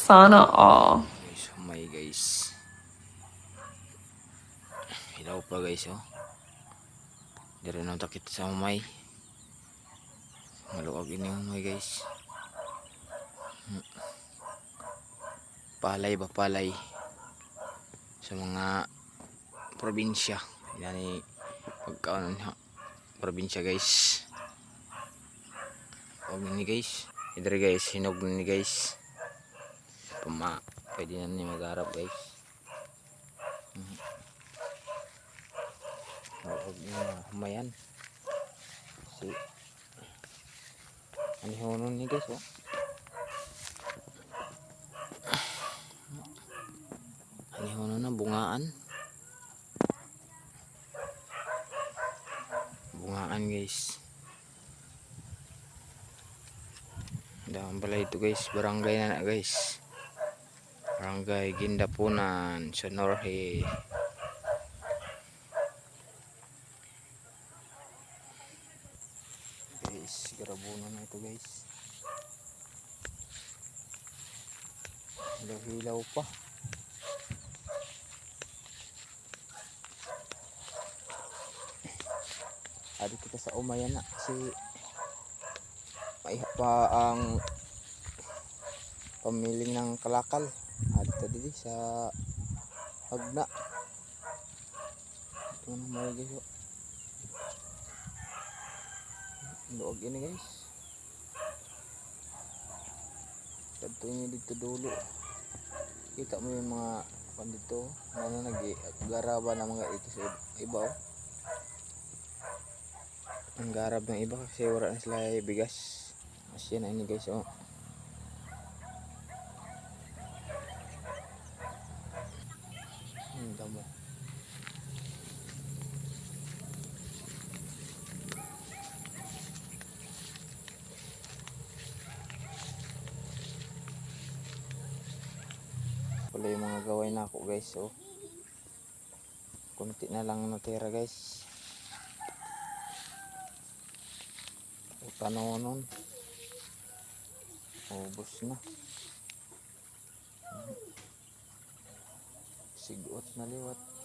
Sana all. Guys, humay guys. Hilaw pa guys oh. Dari nang takit sa humay. Maluwag ini humay guys. Palay ba palay sa mga probinsya. Yani pagkaon ha. Probinsya guys. Huwag ni guys. Idari guys, hinog ni guys. Pwede na niya mag-harap guys. Huwag niya humayan. Kasi anihonon ni guys oh. Anihonon na bungaan. Bungaan guys. Dahan pala ito guys, barangay na guys. Barangay Gindapunan, Sonorhe. Guys, garabunan na ito guys. Hilaw pa. Adi kita sa umayan na kasi may pa ang pamiling ng kalakal. Adi tadi sa Agna. Ito na mga guys. Luwag ini guys. Kadto niya dito dulo. Kita mo yung mga pandito na nag-garaba na mga ito sa iba oh. Ang garab ng iba kasi wala na sila bigas. Asya na ini guys oh. Damo. Wala yung mga gaway na ako guys oh. Kunti na lang natira guys. Tanonon ubos na, sigot na liwat.